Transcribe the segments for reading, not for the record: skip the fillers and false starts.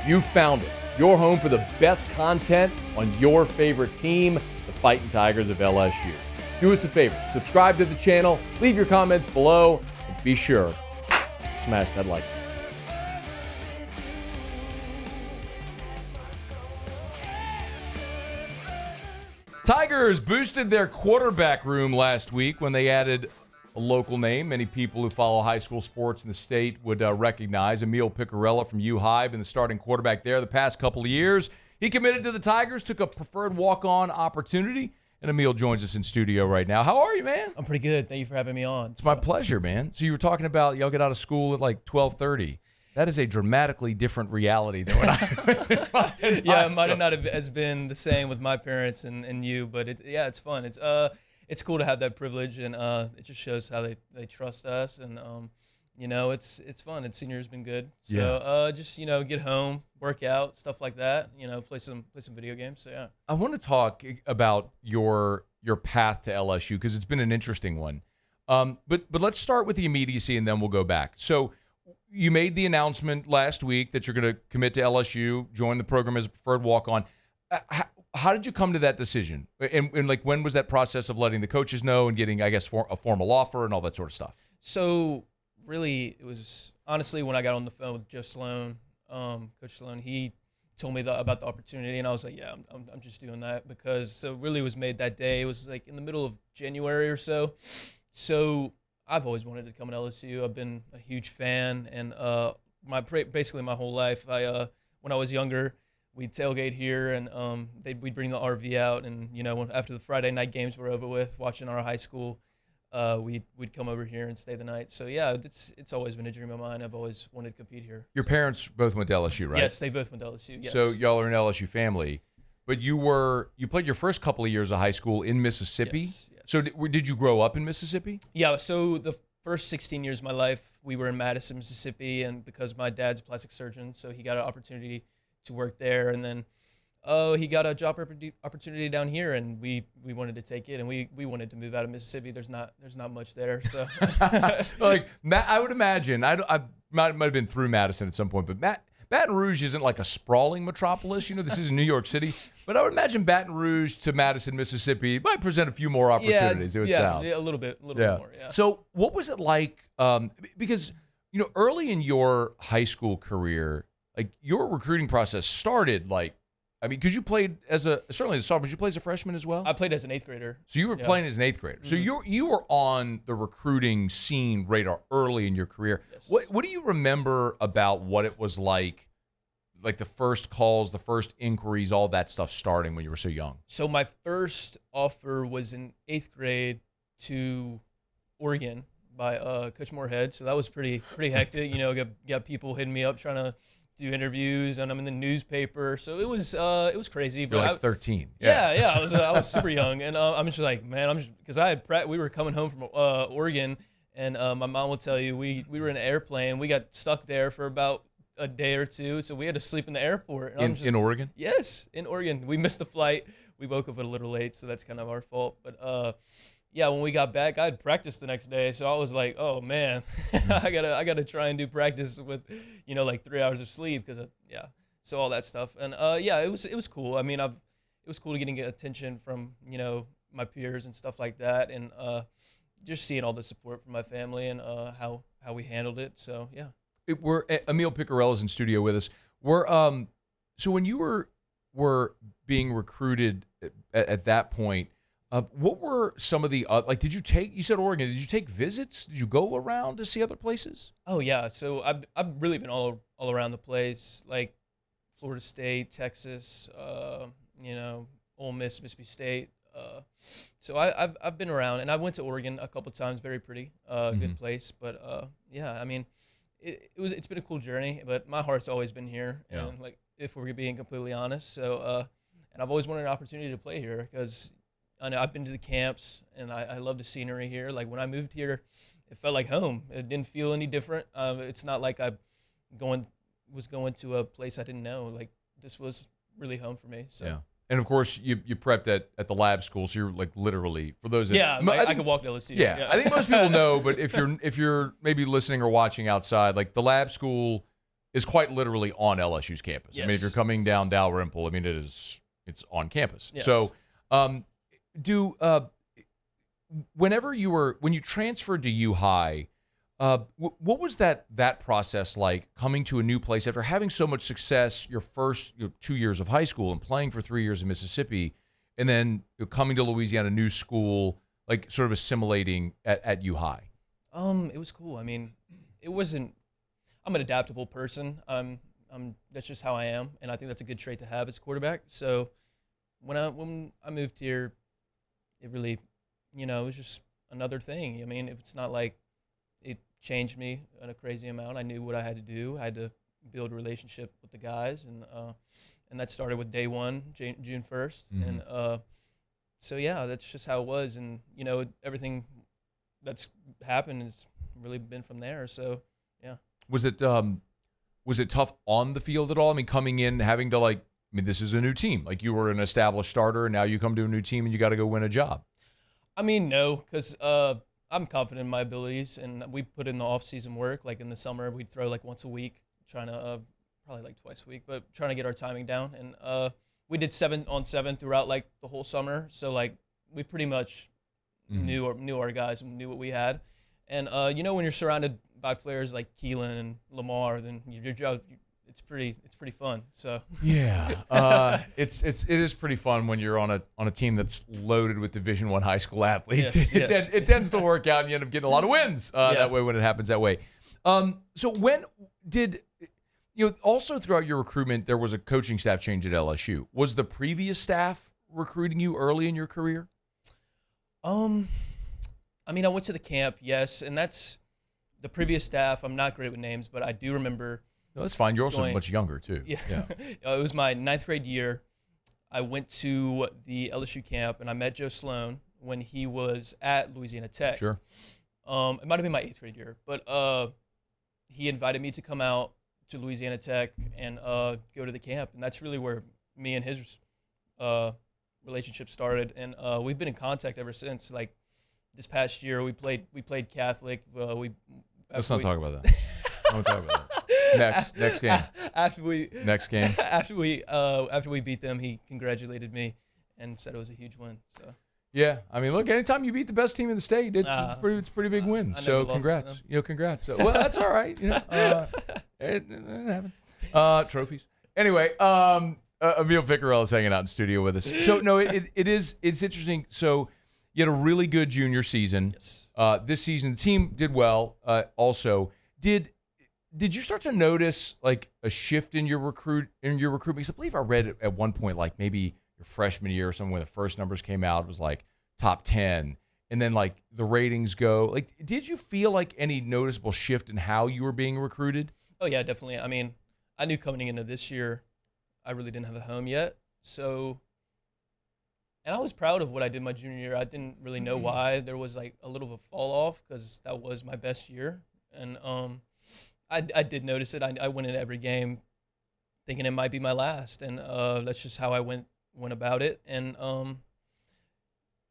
You found it. Your home for the best content on your favorite team, the Fighting Tigers of LSU. Do us a favor, subscribe to the channel, leave your comments below, and be sure to smash that like button. Tigers boosted their quarterback room last week when they added a local name many people who follow high school sports in the state would recognize. Emile Picarella from U-High, been the starting quarterback there the past couple of years. He committed to the Tigers, took a preferred walk-on opportunity, and Emile joins us in studio right now. How are you, man? I'm pretty good. Thank you for having me on. It's my pleasure, man. So you were talking about y'all get out of school at like 12:30. That is a dramatically different reality than when I Yeah, it might have not have been the same with my parents and you, but it's fun. It's cool to have that privilege, and it just shows how they trust us, and it's fun. And senior has been good. So just get home, work out, stuff like that. Play some video games. So yeah. I want to talk about your path to LSU because it's been an interesting one. But let's start with the immediacy, and then we'll go back. So you made the announcement last week that you're going to commit to LSU, join the program as a preferred walk-on. How did you come to that decision? And like, when was that process of letting the coaches know and getting, I guess, a formal offer and all that sort of stuff? So really, it was honestly when I got on the phone with Joe Sloan, Coach Sloan. He told me about the opportunity, and I was like, yeah, I'm just doing that because so really it was made that day. It was like in the middle of January or so. So I've always wanted to come to LSU. I've been a huge fan, and basically my whole life. When I was younger, we'd tailgate here, and we'd bring the RV out, and after the Friday night games were over with, watching our high school, we'd come over here and stay the night. So yeah, it's always been a dream of mine. I've always wanted to compete here. Your parents both went to LSU, right? Yes, they both went to LSU. Yes. So y'all are an LSU family, but you played your first couple of years of high school in Mississippi. Yes. So did you grow up in Mississippi? Yeah. So the first 16 years of my life, we were in Madison, Mississippi, and because my dad's a plastic surgeon, so he got an opportunity to work there, and then he got a job opportunity down here, and we wanted to take it, and we wanted to move out of Mississippi. There's not much there, so like I would imagine I might have been through Madison at some point, but Baton Rouge isn't like a sprawling metropolis. This is New York City, but I would imagine Baton Rouge to Madison, Mississippi might present a few more opportunities. It would sound. Yeah, a little bit more. Yeah. So what was it like? Because early in your high school career, like your recruiting process started because you played certainly as a sophomore, you played as a freshman as well? I played as an 8th grader. So you were playing as an 8th grader. So you were on the recruiting scene radar early in your career. Yes. What do you remember about what it was like the first calls, the first inquiries, all that stuff starting when you were so young? So my first offer was in 8th grade to Oregon by Coach Moorhead. So that was pretty hectic. Got people hitting me up trying to do interviews, and I'm in the newspaper, so it was crazy. But you're like 13. Yeah. I was super young, and I'm just like, man, because we were coming home from Oregon, and my mom will tell you we were in an airplane, we got stuck there for about a day or two, so we had to sleep in the airport. And in Oregon? Yes, in Oregon. We missed the flight. We woke up a little late, so that's kind of our fault. But yeah, when we got back, I had practice the next day, so I was like, "Oh man, I gotta try and do practice with, like 3 hours of sleep because so all that stuff." And it was cool. I mean, it was cool to getting attention from my peers and stuff like that, and just seeing all the support from my family and how we handled it. So yeah. Emile Picarella's in studio with us. So when you were being recruited at that point. What were some of the did you said Oregon, did you take visits? Did you go around to see other places? Oh yeah, so I've really been all around the place, like Florida State, Texas, Ole Miss, Mississippi State. So I've been around, and I went to Oregon a couple times. Very pretty, good place. But yeah, I mean, it's been a cool journey, but my heart's always been here. Yeah. And if we're being completely honest, so and I've always wanted an opportunity to play here because I know I've been to the camps, and I love the scenery here. Like when I moved here, it felt like home. It didn't feel any different. It's not like I was going to a place I didn't know. Like this was really home for me. So. Yeah. And of course, you prepped at the lab school, so you're like literally for those. I could walk to LSU. Yeah, I think most people know, but if you're maybe listening or watching outside, like the lab school is quite literally on LSU's campus. I mean, if you're Yes. coming down Dalrymple, I mean, it's on campus. Yes. So, when you transferred to U High, what was that process like coming to a new place after having so much success your first 2 years of high school and playing for 3 years in Mississippi, and then coming to Louisiana, new school, like sort of assimilating at U High? It was cool. I mean, it wasn't. I'm an adaptable person. That's just how I am, and I think that's a good trait to have as a quarterback. So when I moved here, it really, it was just another thing. I mean, it's not like it changed me in a crazy amount. I knew what I had to do. I had to build a relationship with the guys, and that started with day one, June 1st, and so yeah, that's just how it was, and everything that's happened has really been from there. So yeah. Was it tough on the field at all? I mean, coming in, having to this is a new team. Like, you were an established starter, and now you come to a new team and you got to go win a job. I mean, no, because I'm confident in my abilities, and we put in the off-season work. Like in the summer, we'd throw like once a week, trying to probably like twice a week, but trying to get our timing down. And we did 7-on-7 throughout like the whole summer. So like we pretty much knew our guys and knew what we had. And when you're surrounded by players like Keelan and Lamar, then your job, it's pretty fun. So yeah, it is pretty fun when you're on a team that's loaded with Division I high school athletes. Yes, It tends to work out, and you end up getting a lot of wins that way when it happens that way. So when did also throughout your recruitment there was a coaching staff change at LSU? Was the previous staff recruiting you early in your career? I mean, I went to the camp, yes, and that's the previous staff. I'm not great with names, but I do remember. No, that's fine. You're also much younger, too. Yeah. It was my 9th grade year. I went to the LSU camp, and I met Joe Sloan when he was at Louisiana Tech. Sure. It might have been my 8th grade year, but he invited me to come out to Louisiana Tech and go to the camp, and that's really where me and his relationship started, and we've been in contact ever since. Like this past year, we played Catholic. Let's not talk about that. Don't talk about that. Next game. Next game. After we beat them, he congratulated me and said it was a huge win. So yeah, I mean, look, anytime you beat the best team in the state, it's a pretty big win. So congrats. Congrats. So, well, that's all right. It happens. Trophies. Anyway, Emile Picarella is hanging out in studio with us. So no, it's interesting. So you had a really good junior season. Yes. This season, the team did well. Also, did you start to notice like a shift in your recruitment? Because I believe I read at one point, like maybe your freshman year or something, when the first numbers came out, it was like top 10, and then like the ratings go. Like, did you feel like any noticeable shift in how you were being recruited? Oh yeah, definitely. I mean, I knew coming into this year, I really didn't have a home yet. So, and I was proud of what I did my junior year. I didn't really know why there was like a little of a fall off, because that was my best year. And I did notice it. I went into every game thinking it might be my last, and that's just how I went about it. And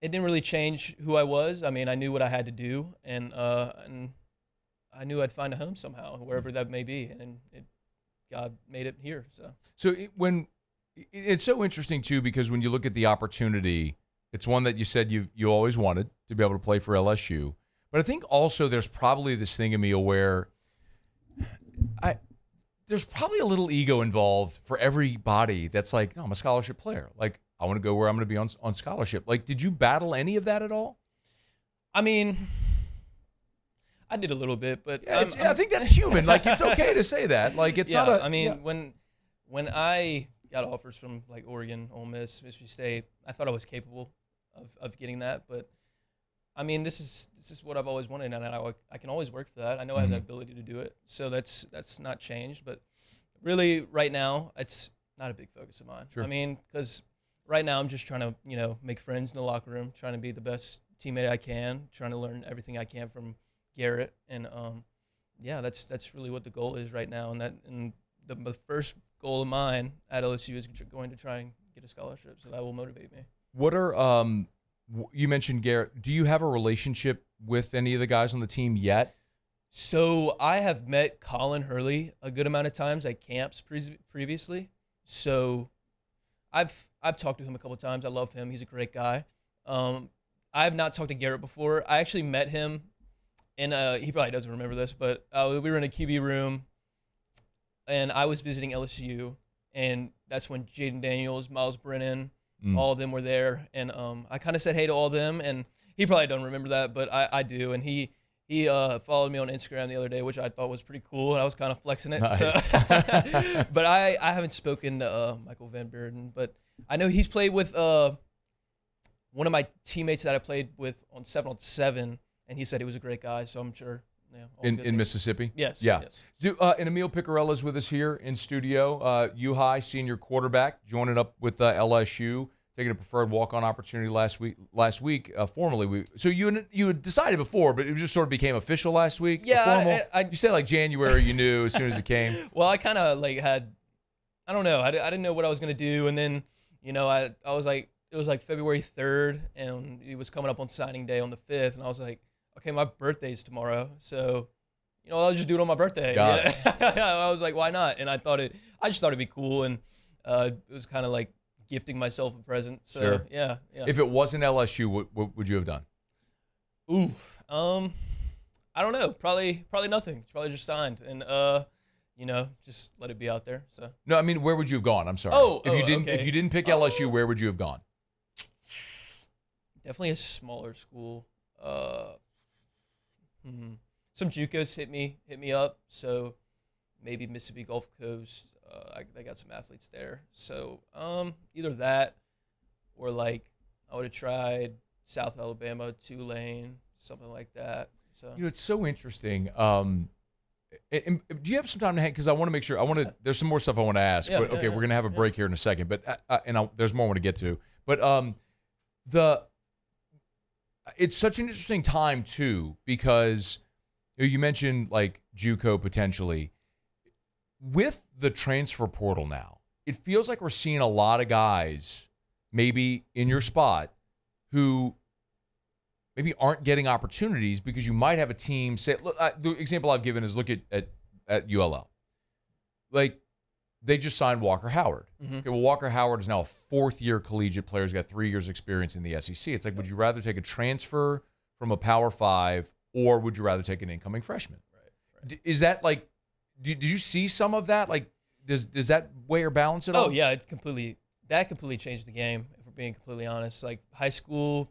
it didn't really change who I was. I mean, I knew what I had to do, and I knew I'd find a home somehow, wherever that may be, and God made it here. So it's so interesting too, because when you look at the opportunity, it's one that you said you always wanted to be able to play for LSU. But I think also there's probably this thing, Emile, where there's probably a little ego involved for everybody that's like, no, I'm a scholarship player. Like, I want to go where I'm going to be on scholarship. Like, did you battle any of that at all? I mean, I did a little bit, but yeah, I think that's human. Like, it's okay to say that. Like, it's not a. I mean, when I got offers from like Oregon, Ole Miss, Mississippi State, I thought I was capable of getting that. But I mean, this is what I've always wanted, and I can always work for that. I know I have that ability to do it, so that's not changed. But really, right now, it's not a big focus of mine. Sure. I mean, because right now I'm just trying to make friends in the locker room, trying to be the best teammate I can, trying to learn everything I can from Garrett, and that's really what the goal is right now. And the first goal of mine at LSU is going to try and get a scholarship, so that will motivate me. What are you mentioned Garrett? Do you have a relationship with any of the guys on the team yet? So I have met Colin Hurley a good amount of times at camps previously. So I've talked to him a couple of times. I love him. He's a great guy. I have not talked to Garrett before. I actually met him in he probably doesn't remember this, but we were in a QB room, and I was visiting LSU, and that's when Jaden Daniels, Miles Brennan, all of them were there, and I kind of said hey to all of them, and he probably don't remember that, but I do, and he followed me on Instagram the other day, which I thought was pretty cool, and I was kind of flexing it. Nice. So, but I haven't spoken to Michael Van Bearden, but I know he's played with one of my teammates that I played with on 7-on-7, and he said he was a great guy, so I'm sure. Yeah, in Mississippi? Yes. Yeah. Yes. And Emile Picarella is with us here in studio. U High senior quarterback, joining up with LSU, taking a preferred walk-on opportunity last week. Formally, so you had decided before, but it just sort of became official last week. Yeah, you said like January. You knew as soon as it came. Well, I kind of had, I don't know, I didn't know what I was gonna do, and then I was like, it was like February 3rd, and it was coming up on signing day on the 5th, and I was like, okay, my birthday's tomorrow, so I'll just do it on my birthday. Got it. I was like, why not? And I just thought it'd be cool, and it was kind of like gifting myself a present. So Sure. yeah. If it wasn't LSU, what would you have done? I don't know. Probably nothing. Probably just signed, and just let it be out there. So No, I mean, where would you have gone? I'm sorry. If you didn't pick LSU, where would you have gone? Definitely a smaller school. Some JUCOs hit me up, so maybe Mississippi Gulf Coast. They got some athletes there, so either that or like I would have tried South Alabama, Tulane, something like that. So It's so interesting. And do you have some time to hang? Because I want to make sure. There's some more stuff I want to ask. Yeah, but okay, yeah, we're gonna have a break here in a second. But there's more I want to get to. But it's such an interesting time too, because you mentioned like JUCO potentially. With the transfer portal now, it feels like we're seeing a lot of guys maybe in your spot who maybe aren't getting opportunities because you might have a team say, look, the example I've given is look at ULL. Like, they just signed Walker Howard. Mm-hmm. Okay, well, Walker Howard is now a fourth-year collegiate player. He's got 3 years experience in the SEC. It's like, would you rather take a transfer from a Power 5 or would you rather take an incoming freshman? Right. Is that like, did you see some of that? Like, does that weigh or balance at all? Oh yeah, completely changed the game. If we're being completely honest, like high school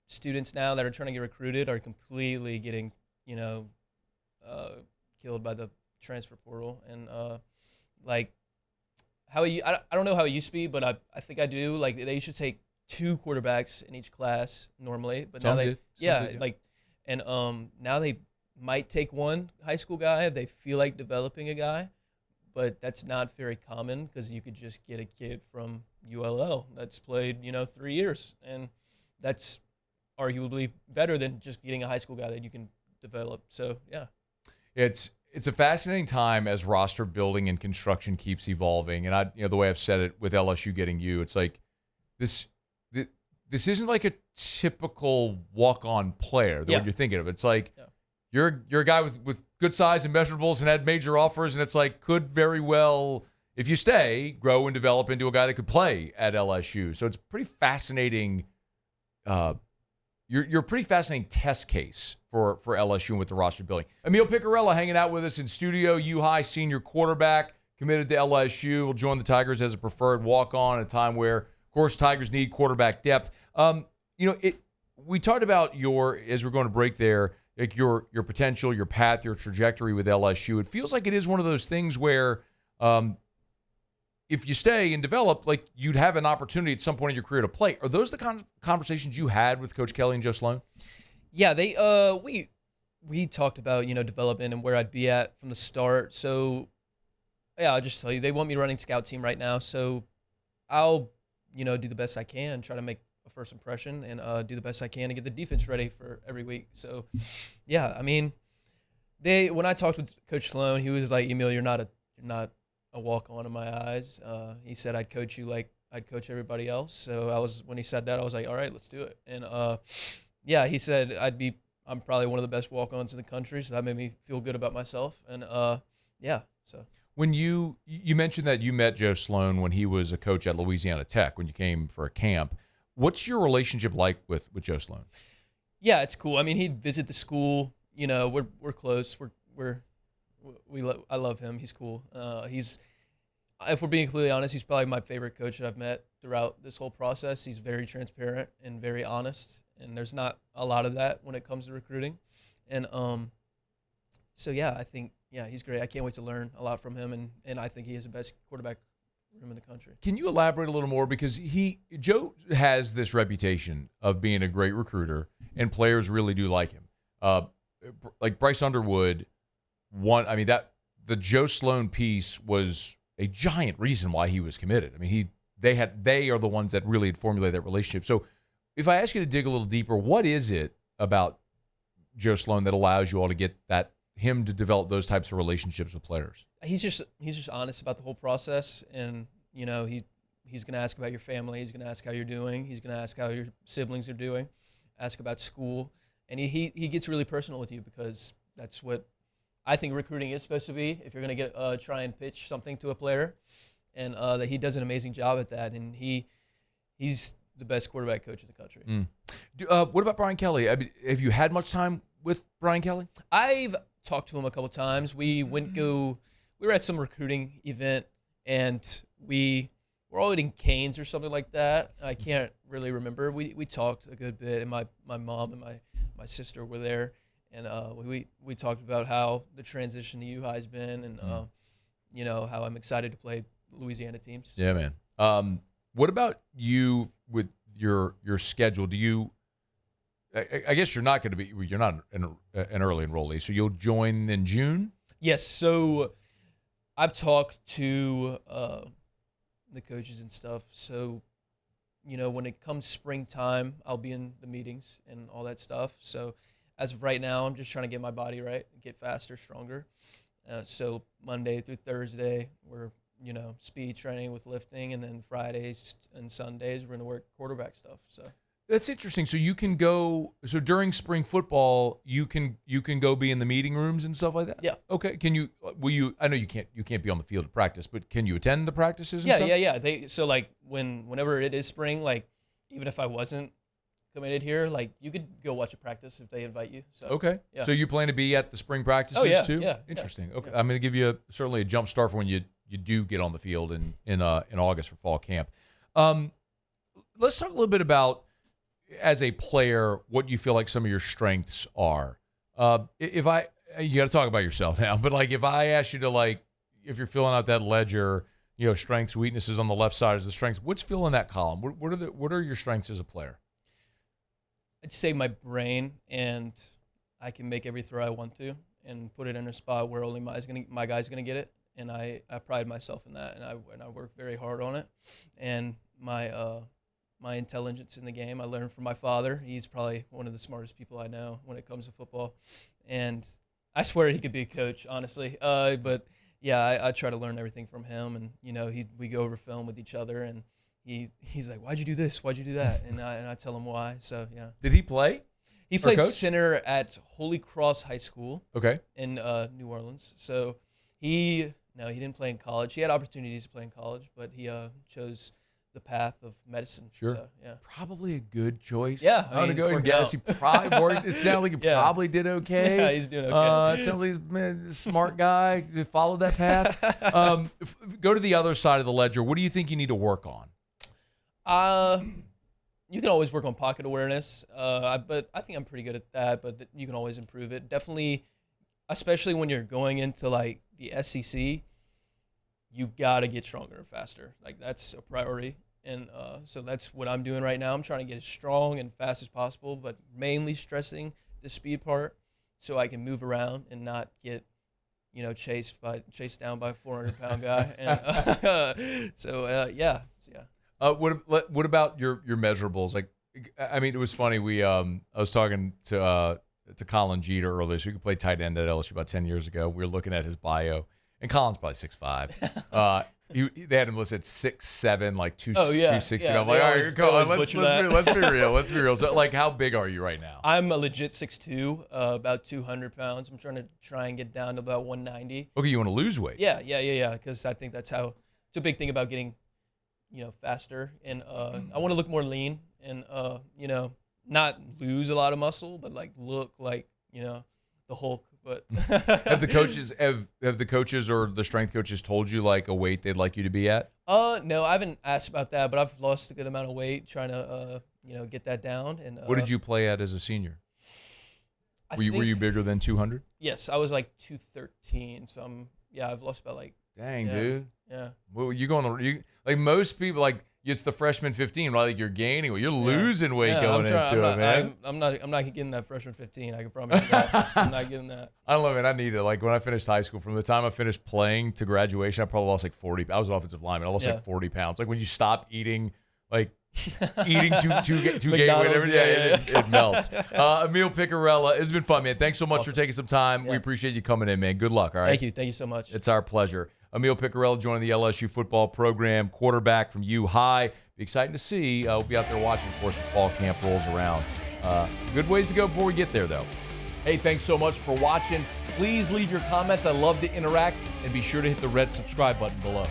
students now that are trying to get recruited are completely getting killed by the transfer portal, and like how I don't know how it used to be, but I think I do. Like they used to take 2 quarterbacks in each class normally, but Some now did. like, and now they might take 1 high school guy if they feel like developing a guy, but that's not very common because you could just get a kid from ULL that's played 3 years, and that's arguably better than just getting a high school guy that you can develop. So yeah, it's a fascinating time as roster building and construction keeps evolving. And the way I've said it with LSU getting you, it's like this isn't like a typical walk-on player the way you're thinking of. It's like you're a guy with good size and measurables and had major offers, and it's like could very well, if you stay, grow and develop into a guy that could play at LSU. So it's pretty fascinating. You're a pretty fascinating test case for LSU and with the roster building. Emile Picarella hanging out with us in studio. U High senior quarterback, committed to LSU. Will join the Tigers as a preferred walk-on at a time where, of course, Tigers need quarterback depth. We talked about as we're going to break there, like your potential, your path, your trajectory with LSU. It feels like it is one of those things where if you stay and develop, like you'd have an opportunity at some point in your career to play. Are those the kind of conversations you had with Coach Kelly and Joe Sloan? Yeah, we talked about development and where I'd be at from the start. So yeah, I'll just tell you, they want me running scout team right now. So I'll do the best I can, try to make a first impression, and do the best I can to get the defense ready for every week. So yeah, I mean, when I talked with Coach Sloan, he was like, Emile, you're not a walk-on in my eyes. He said I'd coach you like I'd coach everybody else. So when he said that, I was like, all right, let's do it. And yeah, he said I'd be I'm probably one of the best walk-ons in the country, so that made me feel good about myself. And yeah, so. When you mentioned that you met Joe Sloan when he was a coach at Louisiana Tech when you came for a camp. What's your relationship like with Joe Sloan? Yeah, it's cool. I mean, he'd visit the school. You know, we're close. I love him. He's cool. If we're being completely honest, he's probably my favorite coach that I've met throughout this whole process. He's very transparent and very honest, and there's not a lot of that when it comes to recruiting. And so yeah, I think he's great. I can't wait to learn a lot from him, and I think he has the best quarterback room in the country. Can you elaborate a little more, because Joe has this reputation of being a great recruiter, and players really do like him. Like Bryce Underwood, the Joe Sloan piece was a giant reason why he was committed. I mean, they are the ones that really had formulated that relationship. So, if I ask you to dig a little deeper, what is it about Joe Sloan that allows you all to get him to develop those types of relationships with players? He's just honest about the whole process, and you know he's going to ask about your family. He's going to ask how you're doing. He's going to ask how your siblings are doing. Ask about school, and he gets really personal with you, because that's what I think recruiting is supposed to be. If you're going to try and pitch something to a player, and that he does an amazing job at that, and he's the best quarterback coach in the country. What about Brian Kelly? I mean, have you had much time with Brian Kelly? I've talked to him a couple times. We were at some recruiting event, and we were all eating canes or something like that. I can't really remember. We talked a good bit, and my mom and my sister were there, and we talked about how the transition to U-High has been, and you know, how I'm excited to play Louisiana teams. Yeah, man. What about you with your schedule? Do you? I guess you're not an early enrollee, so you'll join in June? Yes. So I've talked to the coaches and stuff. So, you know, when it comes springtime, I'll be in the meetings and all that stuff. So as of right now, I'm just trying to get my body right, get faster, stronger. So Monday through Thursday, we're, you know, speed training with lifting, and then Fridays and Sundays, we're going to work quarterback stuff. So. That's interesting. So you can go. So during spring football, you can go be in the meeting rooms and stuff like that. Yeah. Okay. Can you? Will you? I know you can't be on the field at practice, but can you attend the practices? And stuff? Yeah. So like whenever it is spring, like even if I wasn't committed here, like you could go watch a practice if they invite you. So okay. Yeah. So you plan to be at the spring practices too? Yeah. Interesting. Yeah. Okay. I'm going to give you certainly a jump start for when you do get on the field in August for fall camp. Let's talk a little bit about, as a player, what you feel like some of your strengths are. You got to talk about yourself now, but like if I ask you to, if you're filling out that ledger, you know, strengths, weaknesses on the left side is the strengths. What's filling that column? What are your strengths as a player? I'd say my brain, and I can make every throw I want to and put it in a spot where only my guy's gonna get it, and I pride myself in that, and I work very hard on it. And my intelligence in the game, I learned from my father. He's probably one of the smartest people I know when it comes to football, and I swear he could be a coach, honestly. But yeah, I try to learn everything from him, and you know, we go over film with each other, and he's like, "Why'd you do this? Why'd you do that?" And I tell him why. So yeah. Did he play? He played center at Holy Cross High School. Okay. In New Orleans. So he didn't play in college. He had opportunities to play in college, but he chose the path of medicine. Sure. So, yeah. Probably a good choice. Yeah. I'm going to go and guess he probably worked. It sounds like he probably did okay. Yeah, he's doing okay. It sounds like he's a smart guy. Followed that path. Go to the other side of the ledger. What do you think you need to work on? You can always work on pocket awareness, but I think I'm pretty good at that, but you can always improve it. Definitely, especially when you're going into like the SEC, you got to get stronger and faster. Like that's a priority. And so that's what I'm doing right now. I'm trying to get as strong and fast as possible, but mainly stressing the speed part so I can move around and not get, you know, chased down by a 400-pound guy. And yeah. What about your measurables? Like, I mean, it was funny. I was talking to Colin Jeter earlier. So he play tight end at LSU about 10 years ago. We were looking at his bio, and Colin's probably 6'5". They had him listed 6'7", like 260. Yeah, I'm like, all right, come on, let's be real. Let's be real. So, like, how big are you right now? I'm a legit 6'2", about 200 pounds. I'm trying to get down to about 190. Okay, you want to lose weight? Yeah. Because I think that's how it's a big thing about getting, faster. And I want to look more lean and not lose a lot of muscle, but like look like the Hulk. But have the coaches or the strength coaches told you like a weight they'd like you to be at? No, I haven't asked about that, but I've lost a good amount of weight trying to get that down. And what did you play at as a senior? Were you bigger than 200? Yes, I was like 213. So I've lost about like. Dang, dude. Yeah. Well, like most people, like it's the freshman 15, right? Like you're gaining weight, you're losing weight going into it, man. I'm not getting that freshman 15. I can promise you that. I'm not getting that. I don't know, man. I need it. Like when I finished high school, from the time I finished playing to graduation, I probably lost like 40. I was an offensive lineman. I lost like 40 pounds. Like when you stop eating, like eating too gay, whatever. It melts. Emile Picarella, it's been fun, man. Thanks so much for taking some time. Yeah. We appreciate you coming in, man. Good luck. All right. Thank you so much. It's our pleasure. Emile Picarella joining the LSU football program, quarterback from U High. Be exciting to see. We'll be out there watching before fall camp rolls around. Good ways to go before we get there, though. Hey, thanks so much for watching. Please leave your comments. I love to interact, and be sure to hit the red subscribe button below.